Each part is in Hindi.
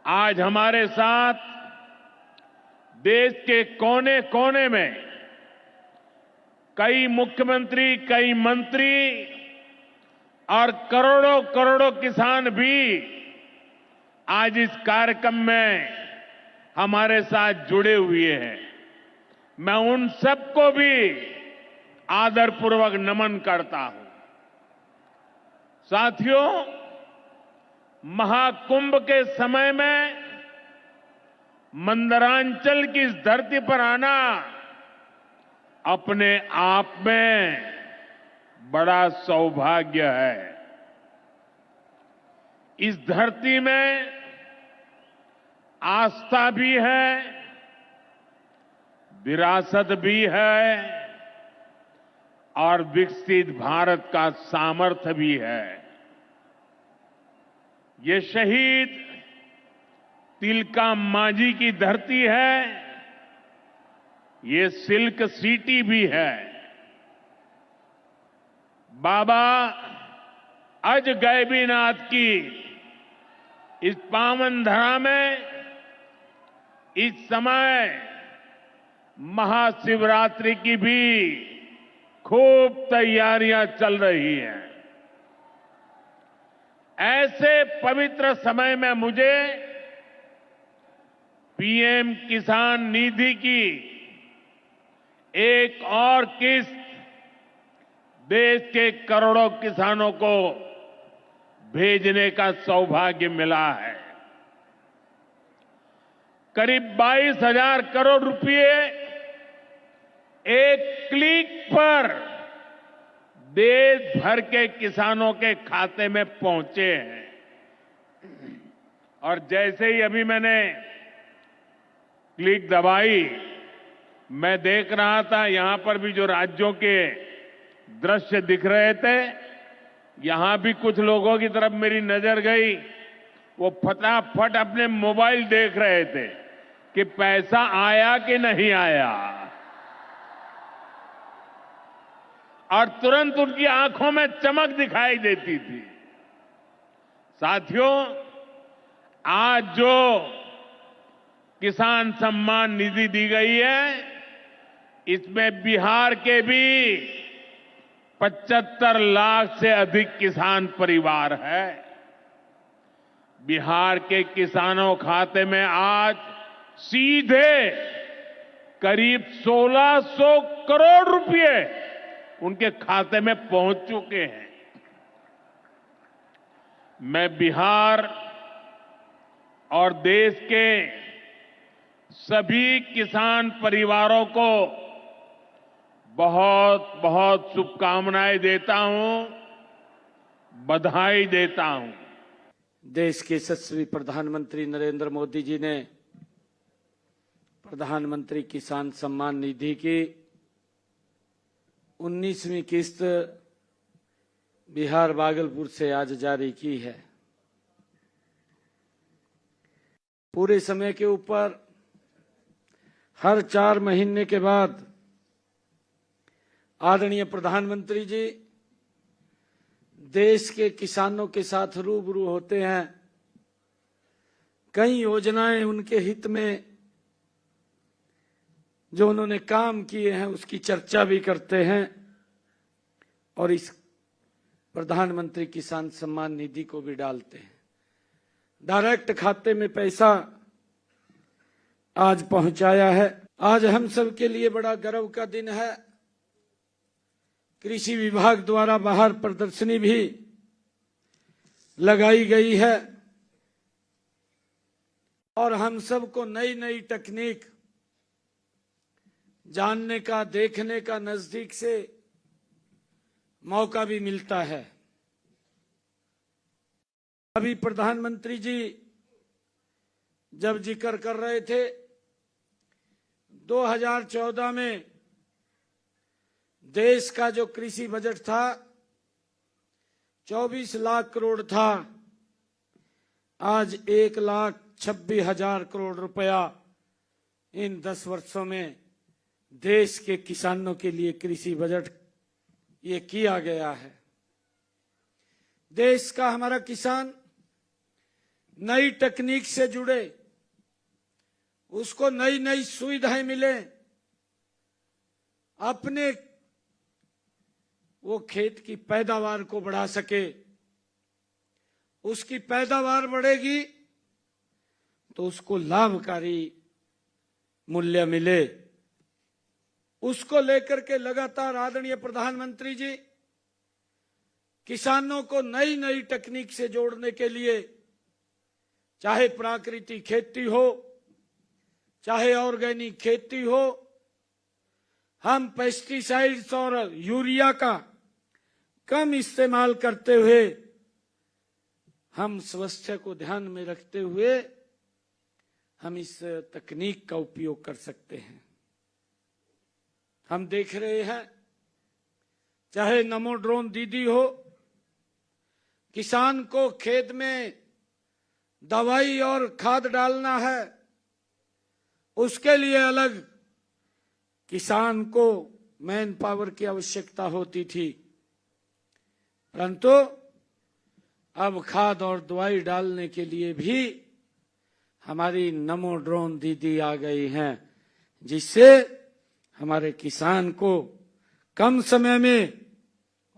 आज हमारे साथ देश के कोने कोने में कई मुख्यमंत्री, कई मंत्री और करोड़ों करोड़ों किसान भी आज इस कार्यक्रम में हमारे साथ जुड़े हुए हैं। मैं उन सबको भी आदरपूर्वक नमन करता हूं। साथियों, महाकुंभ के समय में मंदरांचल की इस धरती पर आना अपने आप में बड़ा सौभाग्य है। इस धरती में आस्था भी है, विरासत भी है और विकसित भारत का सामर्थ्य भी है। ये शहीद तिलका मांझी की धरती है, ये सिल्क सिटी भी है। बाबा अजगैबीनाथ की इस पावन धरा में इस समय महाशिवरात्रि की भी खूब तैयारियां चल रही हैं। ऐसे पवित्र समय में मुझे पीएम किसान निधि की एक और किस्त देश के करोड़ों किसानों को भेजने का सौभाग्य मिला है। करीब 22,000 करोड़ रुपए एक क्लिक पर देश भर के किसानों के खाते में पहुंचे हैं। और जैसे ही अभी मैंने क्लिक दबाई, मैं देख रहा था यहां पर भी जो राज्यों के दृश्य दिख रहे थे, यहां भी कुछ लोगों की तरफ मेरी नजर गई। वो फटाफट अपने मोबाइल देख रहे थे कि पैसा आया कि नहीं आया, और तुरंत उनकी आंखों में चमक दिखाई देती थी। साथियों, आज जो किसान सम्मान निधि दी गई है, इसमें बिहार के भी 75 लाख से अधिक किसान परिवार है। बिहार के किसानों खाते में आज सीधे करीब 1,600 करोड़ रुपए उनके खाते में पहुंच चुके हैं। मैं बिहार और देश के सभी किसान परिवारों को बहुत बहुत शुभकामनाएं देता हूं, बधाई देता हूं। देश के यशस्वी प्रधानमंत्री नरेंद्र मोदी जी ने प्रधानमंत्री किसान सम्मान निधि की 19वीं किस्त बिहार भागलपुर से आज जारी की है। पूरे समय के ऊपर हर 4 महीने के बाद आदरणीय प्रधानमंत्री जी देश के किसानों के साथ रूबरू होते हैं। कई योजनाएं उनके हित में जो उन्होंने काम किए हैं उसकी चर्चा भी करते हैं और इस प्रधानमंत्री किसान सम्मान निधि को भी डालते हैं। डायरेक्ट खाते में पैसा आज पहुंचाया है। आज हम सब के लिए बड़ा गर्व का दिन है। कृषि विभाग द्वारा बाहर प्रदर्शनी भी लगाई गई है और हम सबको नई नई तकनीक जानने का, देखने का नजदीक से मौका भी मिलता है। अभी प्रधानमंत्री जी जब जिक्र कर रहे थे 2014 में देश का जो कृषि बजट था 24 लाख करोड़ था, आज 1,26,000 करोड़ रुपया इन 10 वर्षों में देश के किसानों के लिए कृषि बजट ये किया गया है। देश का हमारा किसान नई तकनीक से जुड़े, उसको नई नई सुविधाएं मिले, अपने वो खेत की पैदावार को बढ़ा सके। उसकी पैदावार बढ़ेगी तो उसको लाभकारी मूल्य मिले। उसको लेकर के लगातार आदरणीय प्रधानमंत्री जी किसानों को नई नई तकनीक से जोड़ने के लिए, चाहे प्राकृतिक खेती हो, चाहे ऑर्गेनिक खेती हो, हम पेस्टिसाइड्स और यूरिया का कम इस्तेमाल करते हुए, हम स्वास्थ्य को ध्यान में रखते हुए हम इस तकनीक का उपयोग कर सकते हैं। हम देख रहे हैं, चाहे नमो ड्रोन दीदी हो, किसान को खेत में दवाई और खाद डालना है, उसके लिए अलग किसान को मैन पावर की आवश्यकता होती थी, परंतु अब खाद और दवाई डालने के लिए भी हमारी नमो ड्रोन दीदी आ गई हैं, जिससे हमारे किसान को कम समय में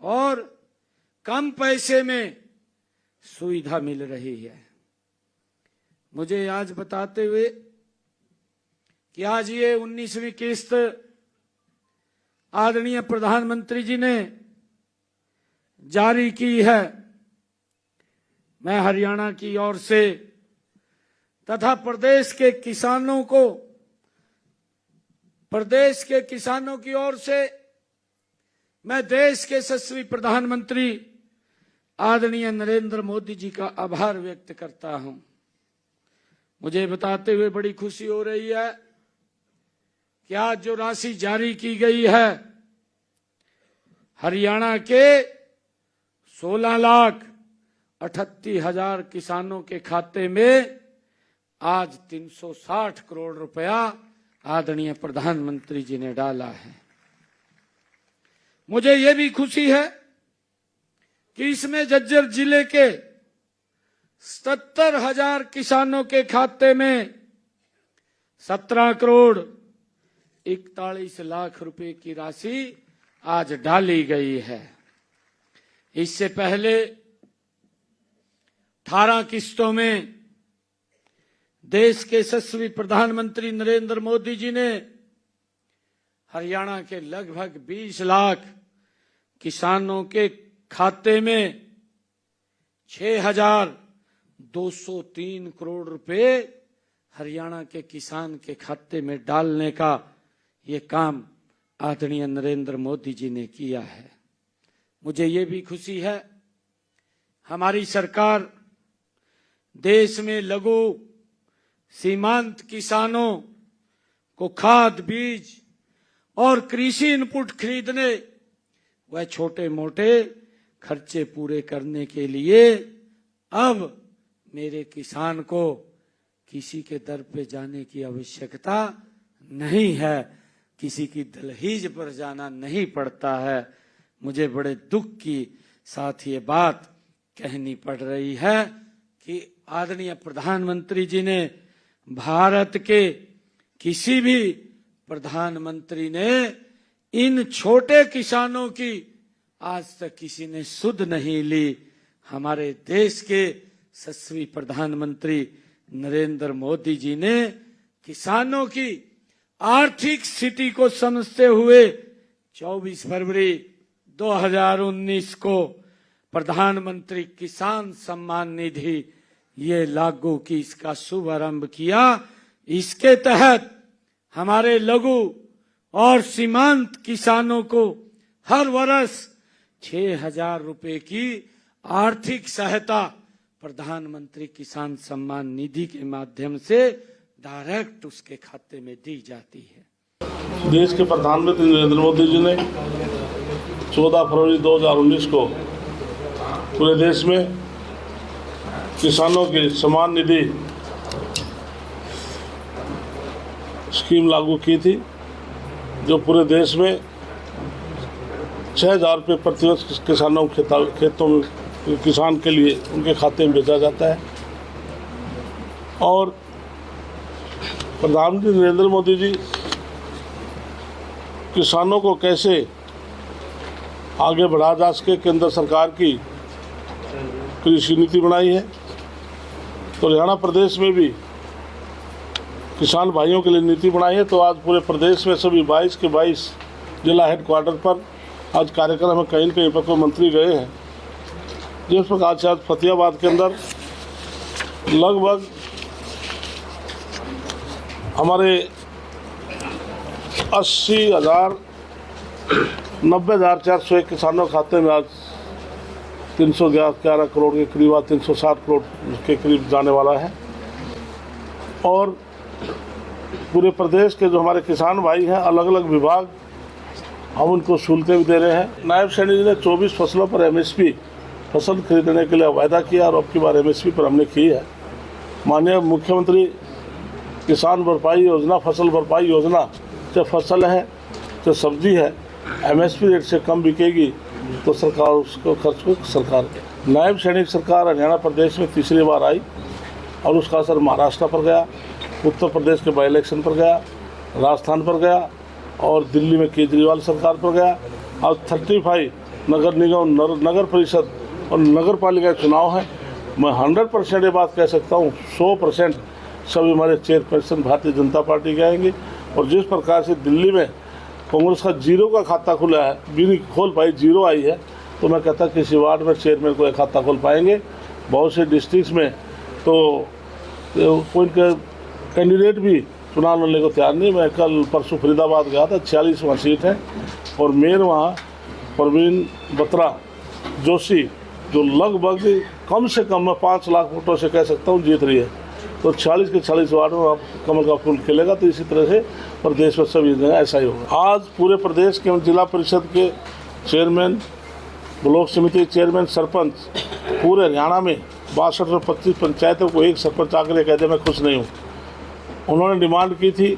और कम पैसे में सुविधा मिल रही है। मुझे आज बताते हुए कि आज ये 19वीं किस्त आदरणीय प्रधानमंत्री जी ने जारी की है। मैं हरियाणा की ओर से तथा प्रदेश के किसानों की ओर से मैं देश के यशस्वी प्रधानमंत्री आदरणीय नरेंद्र मोदी जी का आभार व्यक्त करता हूं। मुझे बताते हुए बड़ी खुशी हो रही है कि आज जो राशि जारी की गई है, हरियाणा के 16,38,000 किसानों के खाते में आज 360 करोड़ रुपया आदरणीय प्रधानमंत्री जी ने डाला है। मुझे ये भी खुशी है कि इसमें झज्जर जिले के 77,000 किसानों के खाते में 17 करोड़ 41 लाख रुपए की राशि आज डाली गई है। इससे पहले 18 किस्तों में देश के यशस्वी प्रधानमंत्री नरेंद्र मोदी जी ने हरियाणा के लगभग 20 लाख किसानों के खाते में 6,203 करोड़ रुपए हरियाणा के किसान के खाते में डालने का ये काम आदरणीय नरेंद्र मोदी जी ने किया है। मुझे ये भी खुशी है, हमारी सरकार देश में लघु सीमांत किसानों को खाद, बीज और कृषि इनपुट खरीदने व छोटे मोटे खर्चे पूरे करने के लिए अब मेरे किसान को किसी के दर पे जाने की आवश्यकता नहीं है, किसी की दहलीज पर जाना नहीं पड़ता है। मुझे बड़े दुख की साथ ये बात कहनी पड़ रही है कि आदरणीय प्रधानमंत्री जी ने, भारत के किसी भी प्रधानमंत्री ने इन छोटे किसानों की आज तक किसी ने सुध नहीं ली। हमारे देश के यशस्वी प्रधानमंत्री नरेंद्र मोदी जी ने किसानों की आर्थिक स्थिति को समझते हुए 24 फरवरी 2019 को प्रधानमंत्री किसान सम्मान निधि ये लागू की, इसका शुभारंभ किया। इसके तहत हमारे लघु और सीमांत किसानों को हर वर्ष 6,000 रुपए की आर्थिक सहायता प्रधानमंत्री किसान सम्मान निधि के माध्यम से डायरेक्ट उसके खाते में दी जाती है। देश के प्रधानमंत्री नरेंद्र मोदी जी ने 14 फरवरी 2019 को पूरे देश में किसानों की सम्मान निधि स्कीम लागू की थी, जो पूरे देश में 6,000 रुपये प्रति वर्ष किसानों के खेतों में किसान के लिए उनके खाते में भेजा जाता है। और प्रधानमंत्री नरेंद्र मोदी जी किसानों को कैसे आगे बढ़ा जा सके, केंद्र सरकार की कृषि नीति बनाई है। तो हरियाणा प्रदेश में भी किसान भाइयों के लिए नीति बनाई है। तो आज पूरे प्रदेश में सभी 22 के 22 जिला हेडक्वार्टर पर आज कार्यक्रम में कहीं न कहीं पर कोई मंत्री गए हैं। जिस प्रकार से आज फतेहाबाद के अंदर लगभग हमारे 90,401 किसानों के खाते में आज 311 करोड़ के करीब, 360 करोड़ के करीब जाने वाला है। और पूरे प्रदेश के जो हमारे किसान भाई हैं, अलग अलग विभाग हम उनको सहूलतें भी दे रहे हैं। नायब सैनी जी ने 24 फसलों पर MSP फसल खरीदने के लिए वायदा किया और अब की बार MSP पर हमने की है। माननीय मुख्यमंत्री किसान भरपाई योजना, फसल भरपाई योजना, चाहे फसल है चाहे सब्जी है, MSP रेट से कम बिकेगी तो सरकार उसको खर्च को सरकार। नायब सैनिक सरकार हरियाणा प्रदेश में तीसरी बार आई और उसका असर महाराष्ट्र पर गया, उत्तर प्रदेश के बाई इलेक्शन पर गया, राजस्थान पर गया और दिल्ली में केजरीवाल सरकार पर गया। अब 35 नगर निगम, नगर परिषद और नगर पालिका चुनाव है। मैं 100% ये बात कह सकता हूँ, 100% सभी हमारे चेयरपर्सन भारतीय जनता पार्टी के आएंगे। और जिस प्रकार से दिल्ली में कांग्रेस का 0 का खाता खुला है, भी नहीं खोल पाई, 0 आई है, तो मैं कहता किसी वार्ड में चेयरमैन को एक खाता खोल पाएंगे। बहुत से डिस्ट्रिक्ट में तो कोई कैंडिडेट भी चुनाव लड़ने को तैयार नहीं। मैं कल परसों फरीदाबाद गया था, 46वां सीट है और मेयर वहाँ प्रवीण बत्रा जोशी, जो लगभग कम से कम मैं 5 लाख वोटों से कह सकता हूँ जीत रही है। तो 40 के 40 वार्ड में आप कमल का फूल खिलेगा। तो इसी तरह से प्रदेश में सभी जगह ऐसा ही होगा। आज पूरे प्रदेश के जिला परिषद के चेयरमैन, ब्लॉक समिति चेयरमैन, सरपंच पूरे हरियाणा में 62 से 25 पंचायतों को एक सरपंच आकर कह दे मैं खुश नहीं हूँ। उन्होंने डिमांड की थी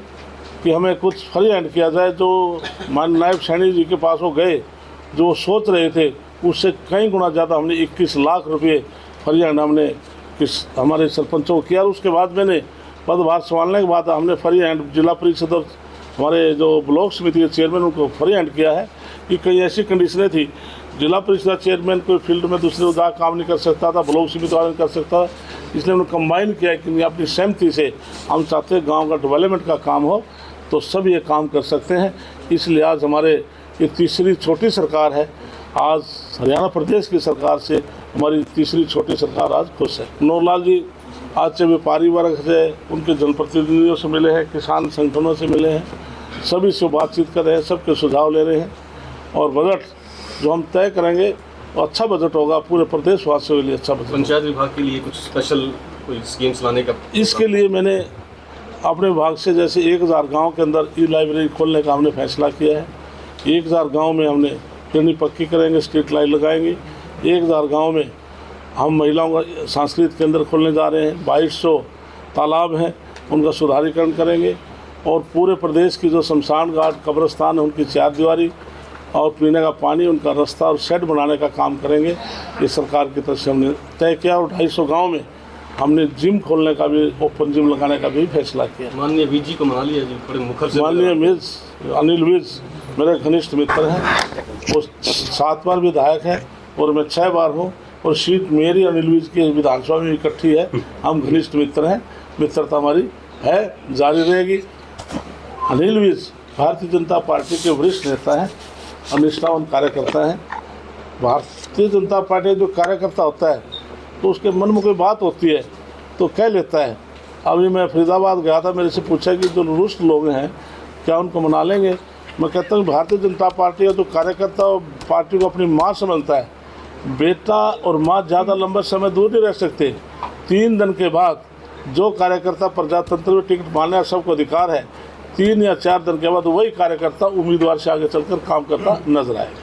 कि हमें कुछ फ्री हैंड किया जाए। जो मान नायब सैनी जी के पास वो गए, जो सोच रहे थे उससे कई गुना ज़्यादा हमने 21 लाख रुपये फ्री हैंड हमने हमारे सरपंचों को किया। और उसके बाद मैंने पदभार संभालने के बाद हमने फ्री हैंड जिला परिषद और हमारे जो ब्लॉक समिति के चेयरमैन उनको फ्री हैंड किया है। कि कई ऐसी कंडीशनें थी, जिला परिषद चेयरमैन कोई फील्ड में दूसरे उदार काम नहीं कर सकता था, ब्लॉक समिति वाला नहीं कर सकता था, इसलिए उन्होंने कंबाइन किया कि अपनी सहमति से हम चाहते हैं गाँव का डेवलपमेंट का काम हो तो सब ये काम कर सकते हैं। इसलिए आज हमारे ये तीसरी छोटी सरकार है। आज हरियाणा प्रदेश की सरकार से हमारी तीसरी छोटी सरकार आज खुश है। मनोहर जी आज से व्यापारी वर्ग से, उनके जनप्रतिनिधियों से मिले हैं, किसान संगठनों से मिले हैं, सभी से बातचीत कर रहे हैं, सबके सुझाव ले रहे हैं। और बजट जो हम तय करेंगे वो अच्छा बजट होगा, पूरे प्रदेशवासियों के लिए अच्छा बजट। पंचायत विभाग के लिए कुछ स्पेशल कोई स्कीम्स लाने का, इसके लिए मैंने अपने विभाग से जैसे 1000 गाँव के अंदर ई-लाइब्रेरी खोलने का हमने फैसला किया है। 1000 गाँव में हमने ट्रेनिंग पक्की करेंगे, स्ट्रीट लाइट लगाएंगे। 1000 गाँव में हम महिलाओं का सांस्कृतिक केंद्र खोलने जा रहे हैं। 2200 तालाब हैं, उनका सुधारीकरण करेंगे। और पूरे प्रदेश की जो शमशान घाट, कब्रिस्तान है, उनकी 4 दीवारी और पीने का पानी, उनका रास्ता और शेड बनाने का काम करेंगे। ये सरकार की तरफ से हमने तय किया। और 250 गाँव में हमने जिम खोलने का भी, ओपन जिम लगाने का भी फैसला किया। माननीय VG को मना लिया जी, बड़े मुखर से। माननीय अनिल विज मेरे घनिष्ठ मित्र हैं, वो 7 बार विधायक है और मैं 6 बार हूँ। और सीट मेरी अनिल विज की विधानसभा में इकट्ठी है। हम घनिष्ठ मित्र हैं, मित्रता हमारी है, जारी रहेगी। अनिल विज भारतीय जनता पार्टी के वरिष्ठ नेता हैं और निष्ठावान कार्यकर्ता हैं। भारतीय जनता पार्टी जो कार्यकर्ता होता है तो उसके मन में कोई बात होती है तो कह लेता है। अभी मैं फरीदाबाद गया था, मेरे से पूछा कि जो रुष्ट लोग हैं क्या उनको मना लेंगे। मैं कहता हूँ भारतीय जनता पार्टी है तो कार्यकर्ता पार्टी को अपनी माँ समझता है। बेटा और माँ ज़्यादा लंबा समय दूर नहीं रह सकते। 3 दिन के बाद जो कार्यकर्ता प्रजातंत्र में टिकट मांगने का सबको अधिकार है। 3 या 4 दिन के बाद वही कार्यकर्ता उम्मीदवार से आगे चलकर काम करता नजर आएगा।